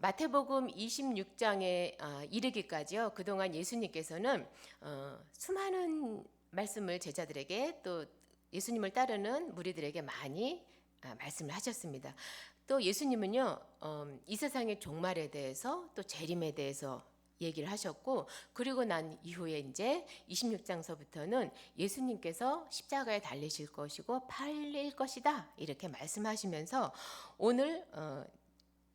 마태복음 26장에 이르기까지요. 그동안 예수님께서는 수많은 말씀을 제자들에게 또 예수님을 따르는 무리들에게 많이 말씀을 하셨습니다. 또 예수님은요, 이 세상의 종말에 대해서 또 재림에 대해서 얘기를 하셨고, 그리고 난 이후에 이제 26장서부터는 예수님께서 십자가에 달리실 것이고 팔릴 것이다 이렇게 말씀하시면서 오늘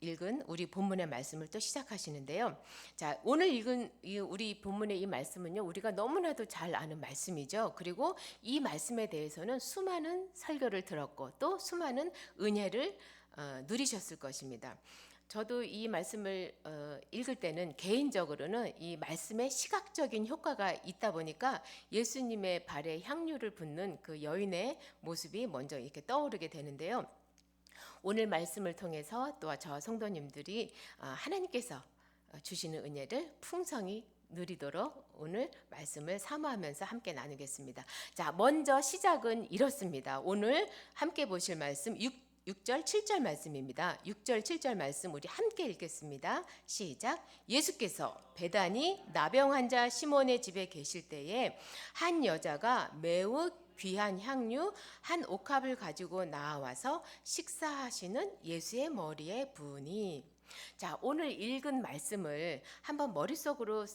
읽은 우리 본문의 말씀을 또 시작하시는데요. 자, 오늘 읽은 우리 본문의 이 말씀은요, 우리가 너무나도 잘 아는 말씀이죠. 그리고 이 말씀에 대해서는 수많은 설교를 들었고 또 수많은 은혜를 누리셨을 것입니다. 저도 이 말씀을 읽을 때는 개인적으로는 이 말씀에 시각적인 효과가 있다 보니까 예수님의 발에 향유를 붓는 그 여인의 모습이 먼저 이렇게 떠오르게 되는데요. 오늘 말씀을 통해서 또 저 성도님들이 하나님께서 주시는 은혜를 풍성히 누리도록 오늘 말씀을 사모하면서 함께 나누겠습니다. 자, 먼저 시작은 이렇습니다. 오늘 함께 보실 말씀 6절 7절 말씀입니다. 6절 7절 말씀 우리 함께 읽겠습니다. 시작. 예수께서 베다니 나병 환자 시몬의 집에 계실 때에 한 여자가 매우 귀한 향유 한 옥합을 가지고 나와서 식사하시는 예수의 머리에 부으니. 자, 오늘 읽은 말씀을 한번 머릿속으로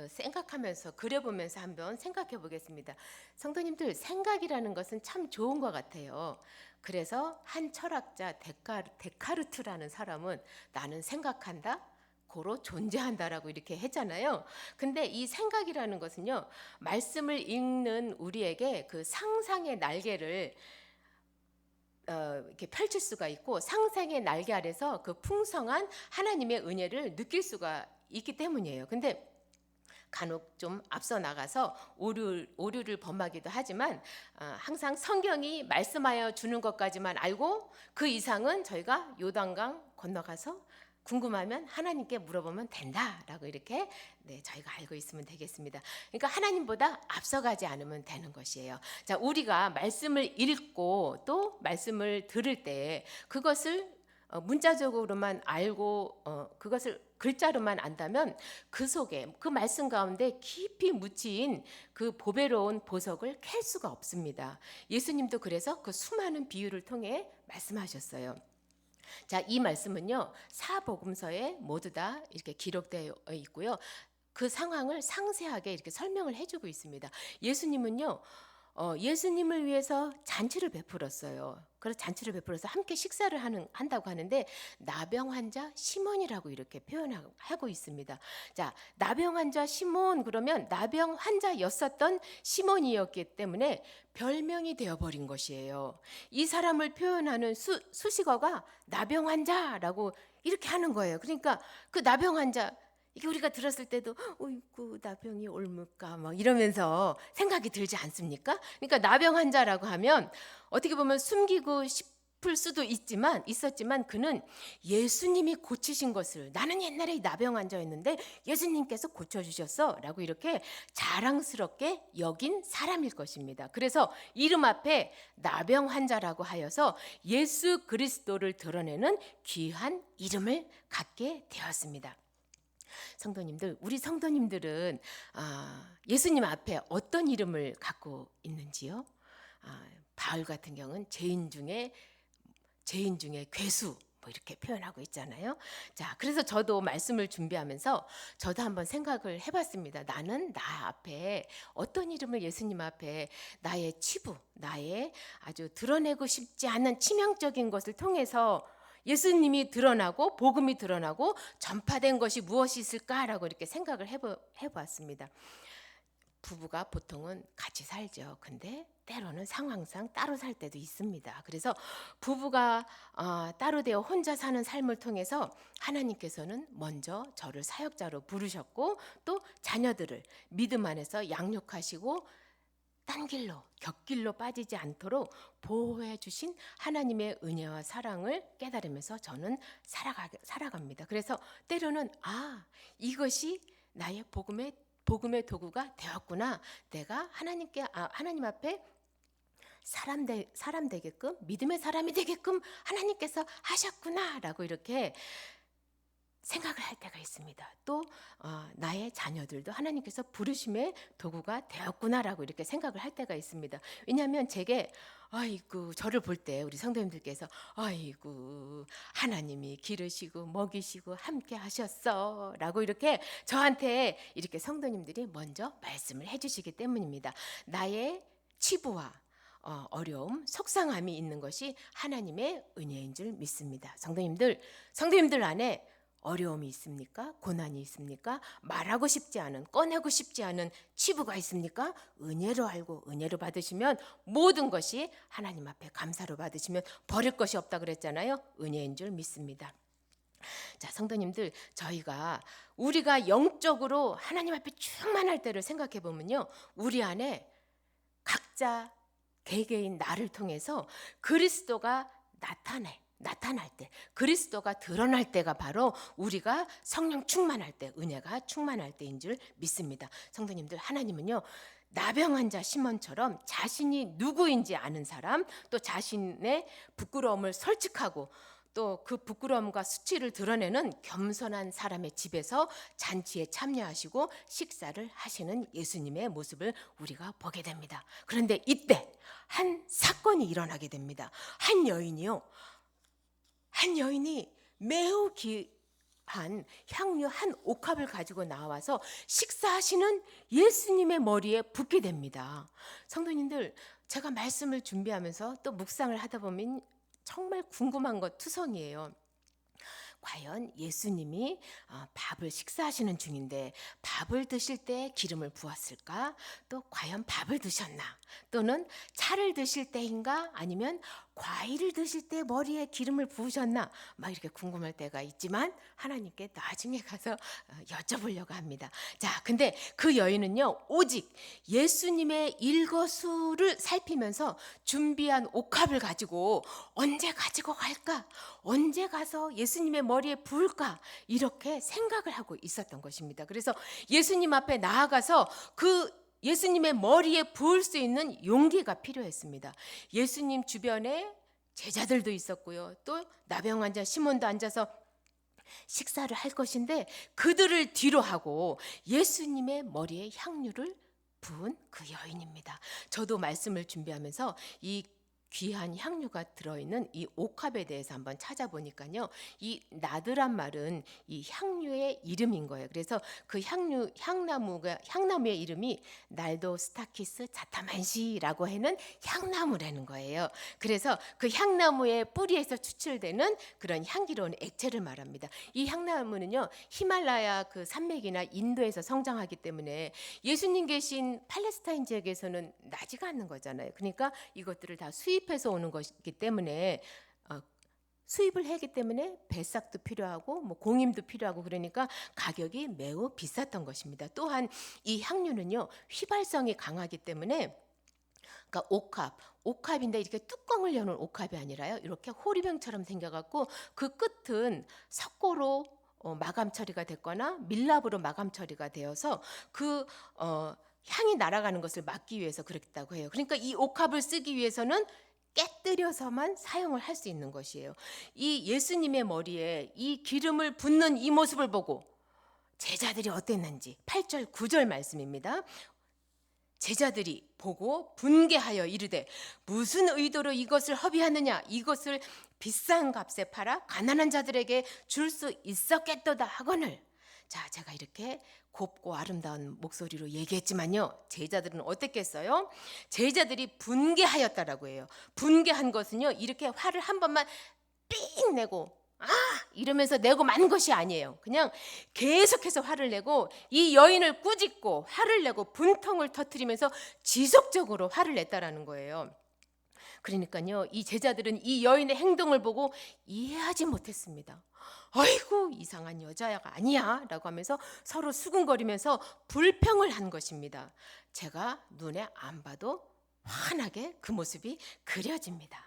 생각하면서 그려보면서 한번 생각해 보겠습니다. 성도님들, 생각이라는 것은 참 좋은 것 같아요. 그래서 한 철학자 데카르트라는 사람은 나는 생각한다, 고로 존재한다라고 이렇게 했잖아요. 근데 이 생각이라는 것은요, 말씀을 읽는 우리에게 그 상상의 날개를 이렇게 펼칠 수가 있고 상상의 날개 아래서 그 풍성한 하나님의 은혜를 느낄 수가 있기 때문이에요. 근데 간혹 좀 앞서 나가서 오류를 범하기도 하지만 항상 성경이 말씀하여 주는 것까지만 알고 그 이상은 저희가 요단강 건너가서 궁금하면 하나님께 물어보면 된다라고 이렇게 저희가 알고 있으면 되겠습니다. 그러니까 하나님보다 앞서가지 않으면 되는 것이에요. 자, 우리가 말씀을 읽고 또 말씀을 들을 때 그것을 문자적으로만 알고 그것을 글자로만 안다면 그 속에 그 말씀 가운데 깊이 묻힌 그 보배로운 보석을 캘 수가 없습니다. 예수님도 그래서 그 수많은 비유를 통해 말씀하셨어요. 자, 이 말씀은요, 사복음서에 모두 다 이렇게 기록되어 있고요. 그 상황을 상세하게 이렇게 설명을 해주고 있습니다. 예수님은요, 예수님을 위해서 잔치를 베풀었어요. 그래서 잔치를 베풀어서 함께 식사를 한다고 하는데 나병 환자 시몬이라고 이렇게 표현하고 있습니다. 자, 나병 환자 시몬 그러면 나병 환자였었던 시몬이었기 때문에 별명이 되어버린 것이에요. 이 사람을 표현하는 수식어가 나병 환자라고 이렇게 하는 거예요. 그러니까 그 나병 환자 이게 우리가 들었을 때도 어이구 나병이 옮을까 막 이러면서 생각이 들지 않습니까? 그러니까 나병 환자라고 하면 어떻게 보면 숨기고 싶을 수도 있었지만 그는 예수님이 고치신 것을 나는 옛날에 나병 환자였는데 예수님께서 고쳐주셨어 라고 이렇게 자랑스럽게 여긴 사람일 것입니다. 그래서 이름 앞에 나병 환자라고 하여서 예수 그리스도를 드러내는 귀한 이름을 갖게 되었습니다. 성도님들, 우리 성도님들은 예수님 앞에 어떤 이름을 갖고 있는지요? 바울 같은 경우는 죄인 중에 괴수 뭐 이렇게 표현하고 있잖아요. 자, 그래서 저도 말씀을 준비하면서 저도 한번 생각을 해봤습니다. 나는 나 앞에 어떤 이름을 예수님 앞에 나의 치부, 나의 아주 드러내고 싶지 않은 치명적인 것을 통해서 예수님이 드러나고 복음이 드러나고 전파된 것이 무엇이 있을까라고 이렇게 생각을 해보았습니다. 부부가 보통은 같이 살죠. 근데 때로는 상황상 따로 살 때도 있습니다. 그래서 부부가 따로 되어 혼자 사는 삶을 통해서 하나님께서는 먼저 저를 사역자로 부르셨고 또 자녀들을 믿음 안에서 양육하시고 딴 길로 곁길로 빠지지 않도록 보호해 주신 하나님의 은혜와 사랑을 깨달으면서 저는 살아갑니다. 그래서 때로는 이것이 나의 복음의 도구가 되었구나. 내가 하나님 앞에 사람 되게끔 믿음의 사람이 되게끔 하나님께서 하셨구나라고 이렇게 생각을 있습니다. 또 나의 자녀들도 하나님께서 부르심의 도구가 되었구나라고 이렇게 생각을 할 때가 있습니다. 왜냐하면 제게 아이고 저를 볼 때 우리 성도님들께서 아이고 하나님이 기르시고 먹이시고 함께 하셨어라고 이렇게 저한테 이렇게 성도님들이 먼저 말씀을 해주시기 때문입니다. 나의 치부와 어려움, 속상함이 있는 것이 하나님의 은혜인 줄 믿습니다. 성도님들 안에 어려움이 있습니까? 고난이 있습니까? 말하고 싶지 않은, 꺼내고 싶지 않은 치부가 있습니까? 은혜로 알고 은혜로 받으시면 모든 것이 하나님 앞에 감사로 받으시면 버릴 것이 없다 그랬잖아요. 은혜인 줄 믿습니다. 자, 성도님들, 우리가 영적으로 하나님 앞에 충만할 때를 생각해 보면요, 우리 안에 각자 개개인 나를 통해서 그리스도가 나타날 때, 그리스도가 드러날 때가 바로 우리가 성령 충만할 때, 은혜가 충만할 때인 줄 믿습니다. 성도님들, 하나님은요, 나병 환자 시몬처럼 자신이 누구인지 아는 사람, 또 자신의 부끄러움을 솔직하고 또 그 부끄러움과 수치를 드러내는 겸손한 사람의 집에서 잔치에 참여하시고 식사를 하시는 예수님의 모습을 우리가 보게 됩니다. 그런데 이때 한 사건이 일어나게 됩니다. 한 여인이 매우 귀한 향유 한 옥합을 가지고 나와서 식사하시는 예수님의 머리에 붓게 됩니다. 성도님들, 제가 말씀을 준비하면서 또 묵상을 하다 보면 정말 궁금한 것 투성이에요. 과연 예수님이 밥을 식사하시는 중인데 밥을 드실 때 기름을 부었을까? 또 과연 밥을 드셨나? 또는 차를 드실 때인가? 아니면 과일을 드실 때 머리에 기름을 부으셨나? 막 이렇게 궁금할 때가 있지만 하나님께 나중에 가서 여쭤보려고 합니다. 자, 근데 그 여인은요, 오직 예수님의 일거수를 살피면서 준비한 옥합을 가지고 언제 가지고 갈까? 언제 가서 예수님의 머리에 부을까? 이렇게 생각을 하고 있었던 것입니다. 그래서 예수님 앞에 나아가서 그 예수님의 머리에 부을 수 있는 용기가 필요했습니다. 예수님 주변에 제자들도 있었고요. 또 나병 환자 시몬도 앉아서 식사를 할 것인데 그들을 뒤로 하고 예수님의 머리에 향유를 부은 그 여인입니다. 저도 말씀을 준비하면서 이 귀한 향유가 들어있는 이 옥합에 대해서 한번 찾아보니까요, 이 나드란 말은 이 향유의 이름인 거예요. 그래서 그 향나무의 이름이 날도 스타키스 자타만시라고 하는 향나무라는 거예요. 그래서 그 향나무의 뿌리에서 추출되는 그런 향기로운 액체를 말합니다. 이 향나무는요, 히말라야 그 산맥이나 인도에서 성장하기 때문에 예수님 계신 팔레스타인 지역에서는 나지가 않는 거잖아요. 그러니까 이것들을 다 수입해서 오는 것이기 때문에 수입을 하기 때문에 배싹도 필요하고 공임도 필요하고 그러니까 가격이 매우 비쌌던 것입니다. 또한 이 향유는요, 휘발성이 강하기 때문에 그러니까 옥합인데 이렇게 뚜껑을 여는 옥합이 아니라요, 이렇게 호리병처럼 생겨갖고 그 끝은 석고로 마감 처리가 됐거나 밀랍으로 마감 처리가 되어서 그 향이 날아가는 것을 막기 위해서 그랬다고 해요. 그러니까 이 옥합을 쓰기 위해서는 깨뜨려서만 사용을 할 수 있는 것이에요. 이 예수님의 머리에 이 기름을 붓는 이 모습을 보고 제자들이 어땠는지 8절 9절 말씀입니다. 제자들이 보고 분개하여 이르되 무슨 의도로 이것을 허비하느냐? 이것을 비싼 값에 팔아 가난한 자들에게 줄 수 있었겠도다 하거늘. 자, 제가 이렇게 곱고 아름다운 목소리로 얘기했지만요, 제자들은 어땠겠어요? 제자들이 분개하였다라고 해요. 분개한 것은요, 이렇게 화를 한 번만 삥 내고 이러면서 내고 만 것이 아니에요. 그냥 계속해서 화를 내고 이 여인을 꾸짖고 화를 내고 분통을 터뜨리면서 지속적으로 화를 냈다라는 거예요. 그러니까요, 이 제자들은 이 여인의 행동을 보고 이해하지 못했습니다. 아이고, 이상한 여자가 아니야 라고 하면서 서로 수군거리면서 불평을 한 것입니다. 제가 눈에 안 봐도 환하게 그 모습이 그려집니다.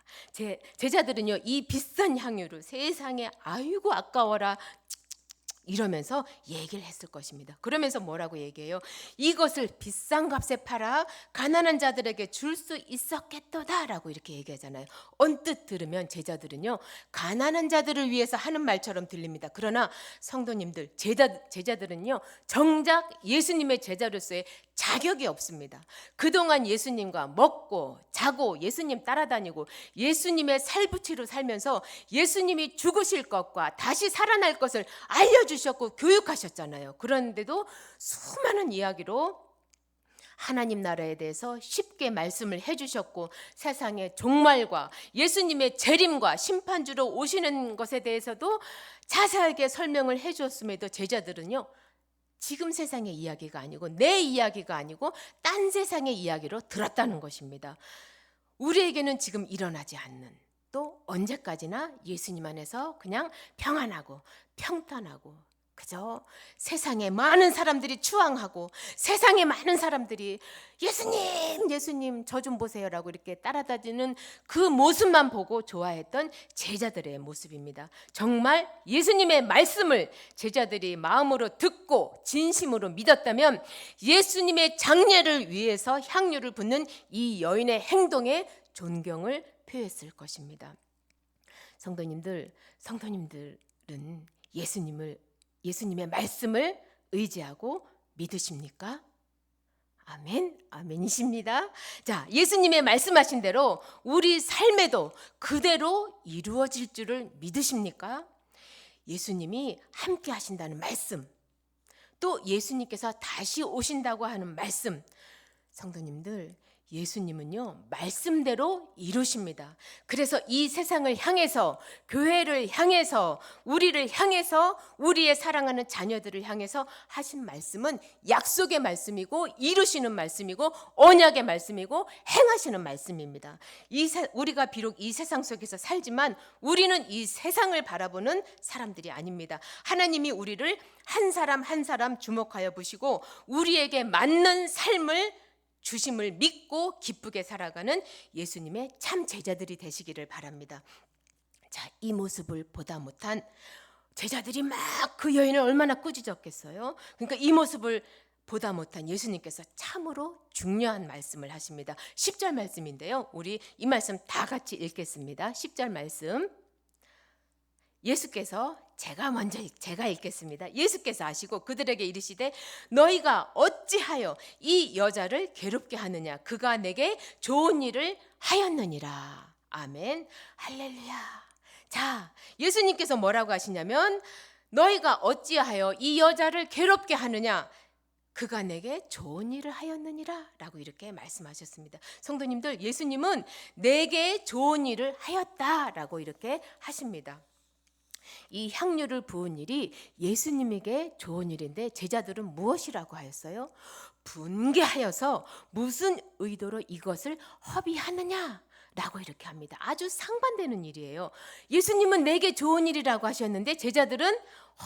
제자들은요, 이 비싼 향유를 세상에 아이고 아까워라 이러면서 얘기를 했을 것입니다. 그러면서 뭐라고 얘기해요? 이것을 비싼 값에 팔아 가난한 자들에게 줄 수 있었겠도다라고 이렇게 얘기하잖아요. 언뜻 들으면 제자들은요, 가난한 자들을 위해서 하는 말처럼 들립니다. 그러나 성도님들, 제자들은요, 정작 예수님의 제자로서의 자격이 없습니다. 그동안 예수님과 먹고 자고 예수님 따라다니고 예수님의 살부치로 살면서 예수님이 죽으실 것과 다시 살아날 것을 알려주셨고 교육하셨잖아요. 그런데도 수많은 이야기로 하나님 나라에 대해서 쉽게 말씀을 해주셨고 세상의 종말과 예수님의 재림과 심판주로 오시는 것에 대해서도 자세하게 설명을 해주었음에도 제자들은요, 지금 세상의 이야기가 아니고 내 이야기가 아니고 딴 세상의 이야기로 들었다는 것입니다. 우리에게는 지금 일어나지 않는, 또 언제까지나 예수님 안에서 그냥 평안하고 평탄하고 그저 세상에 많은 사람들이 추앙하고 세상에 많은 사람들이 예수님 예수님 저 좀 보세요라고 이렇게 따라다니는 그 모습만 보고 좋아했던 제자들의 모습입니다. 정말 예수님의 말씀을 제자들이 마음으로 듣고 진심으로 믿었다면 예수님의 장례를 위해서 향유를 붓는 이 여인의 행동에 존경을 표했을 것입니다. 성도님들은 예수님의 말씀을 의지하고 믿으십니까? 아멘, 아멘이십니다. 자, 예수님의 말씀하신 대로 우리 삶에도 그대로 이루어질 줄을 믿으십니까? 예수님이 함께 하신다는 말씀, 또 예수님께서 다시 오신다고 하는 말씀, 성도님들, 예수님은요, 말씀대로 이루십니다. 그래서 이 세상을 향해서, 교회를 향해서, 우리를 향해서, 우리의 사랑하는 자녀들을 향해서 하신 말씀은 약속의 말씀이고 이루시는 말씀이고 언약의 말씀이고 행하시는 말씀입니다. 우리가 비록 이 세상 속에서 살지만 우리는 이 세상을 바라보는 사람들이 아닙니다. 하나님이 우리를 한 사람 한 사람 주목하여 보시고 우리에게 맞는 삶을 주심을 믿고 기쁘게 살아가는 예수님의 참 제자들이 되시기를 바랍니다. 자, 이 모습을 보다 못한 제자들이 막 그 여인을 얼마나 꾸짖었겠어요. 그러니까 이 모습을 보다 못한 예수님께서 참으로 중요한 말씀을 하십니다. 10절 말씀인데요. 우리 이 말씀 다 같이 읽겠습니다. 10절 말씀. 예수께서 제가 읽겠습니다. 예수께서 하시고 그들에게 이르시되 너희가 어찌하여 이 여자를 괴롭게 하느냐? 그가 내게 좋은 일을 하였느니라. 아멘. 할렐루야. 자, 예수님께서 뭐라고 하시냐면 너희가 어찌하여 이 여자를 괴롭게 하느냐? 그가 내게 좋은 일을 하였느니라 라고 이렇게 말씀하셨습니다. 성도님들, 예수님은 내게 좋은 일을 하였다라고 이렇게 하십니다. 이 향유를 부은 일이 예수님에게 좋은 일인데 제자들은 무엇이라고 하였어요? 분개하여서 무슨 의도로 이것을 허비하느냐? 라고 이렇게 합니다. 아주 상반되는 일이에요. 예수님은 내게 좋은 일이라고 하셨는데 제자들은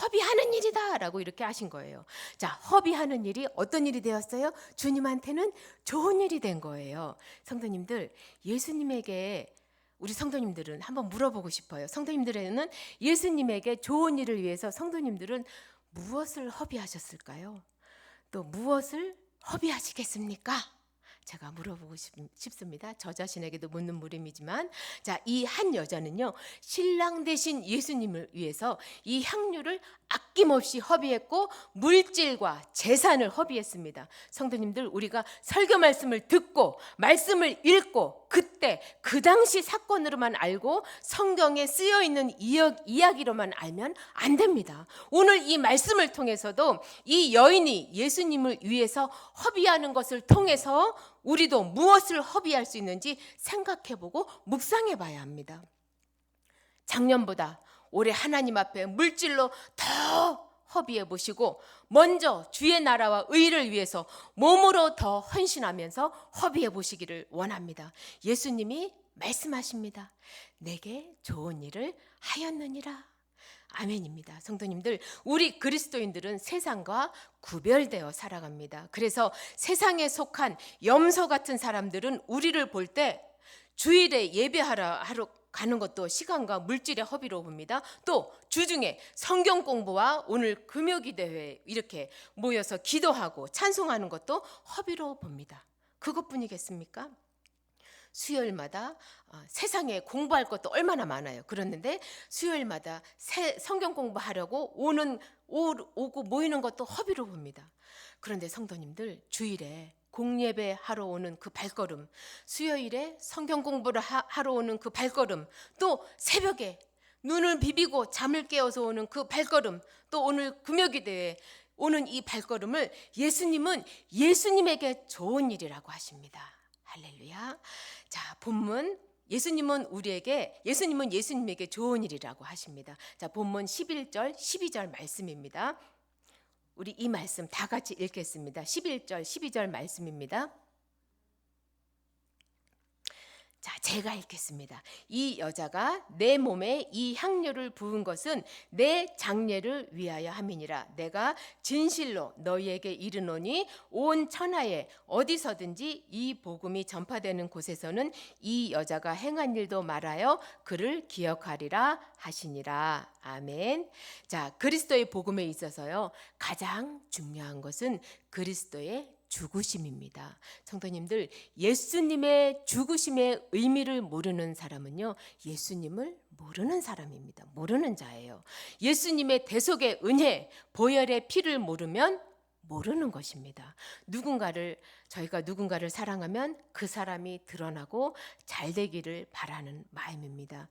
허비하는 일이다 라고 이렇게 하신 거예요. 자, 허비하는 일이 어떤 일이 되었어요? 주님한테는 좋은 일이 된 거예요. 성도님들, 예수님에게 우리 성도님들은 한번 물어보고 싶어요. 성도님들에는 예수님에게 좋은 일을 위해서 성도님들은 무엇을 허비하셨을까요? 또 무엇을 허비하시겠습니까? 제가 물어보고 싶습니다. 저 자신에게도 묻는 물음이지만, 자, 이 한 여자는요, 신랑 되신 예수님을 위해서 이 향유를 아낌없이 허비했고 물질과 재산을 허비했습니다. 성도님들, 우리가 설교 말씀을 듣고 말씀을 읽고 그때 그 당시 사건으로만 알고 성경에 쓰여 있는 이야기로만 알면 안 됩니다. 오늘 이 말씀을 통해서도 이 여인이 예수님을 위해서 허비하는 것을 통해서 우리도 무엇을 허비할 수 있는지 생각해보고 묵상해봐야 합니다. 작년보다 올해 하나님 앞에 물질로 더 허비해 보시고 먼저 주의 나라와 의를 위해서 몸으로 더 헌신하면서 허비해 보시기를 원합니다. 예수님이 말씀하십니다. 내게 좋은 일을 하였느니라. 아멘입니다. 성도님들, 우리 그리스도인들은 세상과 구별되어 살아갑니다. 그래서 세상에 속한 염소 같은 사람들은 우리를 볼 때 주일에 예배하러 가는 것도 시간과 물질의 허비로 봅니다. 또 주중에 성경 공부와 오늘 금요기 대회 이렇게 모여서 기도하고 찬송하는 것도 허비로 봅니다. 그것뿐이겠습니까? 수요일마다 세상에 공부할 것도 얼마나 많아요. 그랬는데 수요일마다 성경 공부하려고 오고 모이는 것도 허비로 봅니다. 그런데 성도님들, 주일에 공예배 하러 오는 그 발걸음, 수요일에 성경 공부를 하러 오는 그 발걸음, 또 새벽에 눈을 비비고 잠을 깨어서 오는 그 발걸음, 또 오늘 금요기대에 오는 이 발걸음을 예수님은 예수님에게 좋은 일이라고 하십니다. 할렐루야. 자, 본문 예수님은 예수님에게 좋은 일이라고 하십니다. 자, 본문 11절 12절 말씀입니다. 우리 이 말씀 다 같이 읽겠습니다. 11절 12절 말씀입니다. 자, 제가 읽겠습니다. 이 여자가 내 몸에 이 향료를 부은 것은 내 장례를 위하여 함이니라. 내가 진실로 너희에게 이르노니 온 천하에 어디서든지 이 복음이 전파되는 곳에서는 이 여자가 행한 일도 말하여 그를 기억하리라 하시니라. 아멘. 자, 그리스도의 복음에 있어서요, 가장 중요한 것은 그리스도의 죽으심입니다. 성도님들, 예수님의 죽으심의 의미를 모르는 사람은요, 예수님을 모르는 사람입니다. 모르는 자예요. 예수님의 대속의 은혜, 보혈의 피를 모르면 모르는 것입니다. 저희가 누군가를 사랑하면 그 사람이 드러나고 잘 되기를 바라는 마음입니다.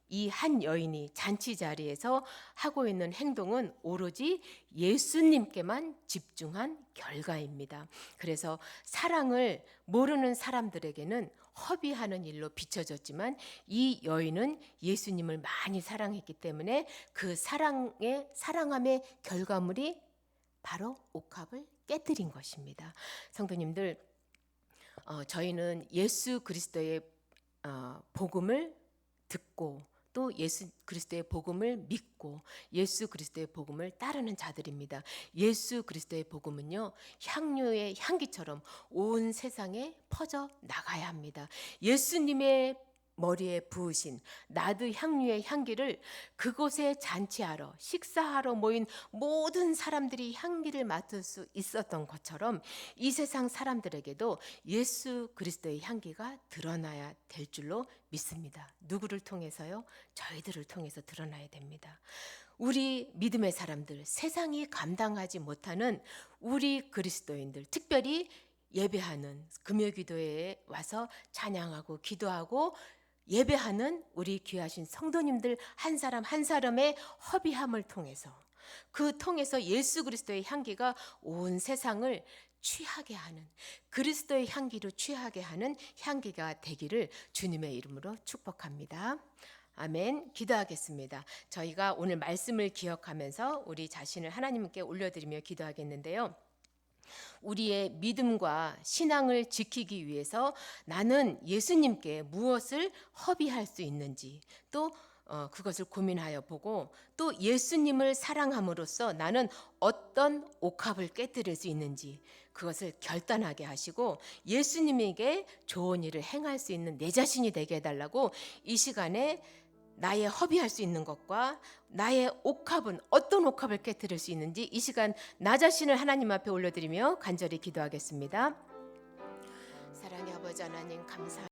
이 한 여인이 잔치 자리에서 하고 있는 행동은 오로지 예수님께만 집중한 결과입니다. 그래서 사랑을 모르는 사람들에게는 허비하는 일로 비춰졌지만 이 여인은 예수님을 많이 사랑했기 때문에 그 사랑함의 결과물이 바로 옥합을 깨뜨린 것입니다. 성도님들, 저희는 예수 그리스도의 복음을 듣고 또 예수 그리스도의 복음을 믿고 예수 그리스도의 복음을 따르는 자들입니다. 예수 그리스도의 복음은요, 향료의 향기처럼 온 세상에 퍼져 나가야 합니다. 예수님의 머리에 부으신 나드 향유의 향기를 그곳에 잔치하러 식사하러 모인 모든 사람들이 향기를 맡을 수 있었던 것처럼 이 세상 사람들에게도 예수 그리스도의 향기가 드러나야 될 줄로 믿습니다. 누구를 통해서요? 저희들을 통해서 드러나야 됩니다. 우리 믿음의 사람들, 세상이 감당하지 못하는 우리 그리스도인들, 특별히 예배하는 금요기도회에 와서 찬양하고 기도하고 예배하는 우리 귀하신 성도님들 한 사람 한 사람의 허비함을 통해서 예수 그리스도의 향기가 온 세상을 취하게 하는, 그리스도의 향기로 취하게 하는 향기가 되기를 주님의 이름으로 축복합니다. 아멘. 기도하겠습니다. 저희가 오늘 말씀을 기억하면서 우리 자신을 하나님께 올려드리며 기도하겠는데요. 우리의 믿음과 신앙을 지키기 위해서 나는 예수님께 무엇을 허비할 수 있는지 또 그것을 고민하여 보고, 또 예수님을 사랑함으로써 나는 어떤 옥합을 깨뜨릴 수 있는지 그것을 결단하게 하시고 예수님에게 좋은 일을 행할 수 있는 내 자신이 되게 해달라고 이 시간에 나의 허비할 수 있는 것과 나의 옥합은 어떤 옥합을 깨뜨릴 수 있는지 이 시간 나 자신을 하나님 앞에 올려드리며 간절히 기도하겠습니다. 사랑의 아버지 하나님, 감사합니다.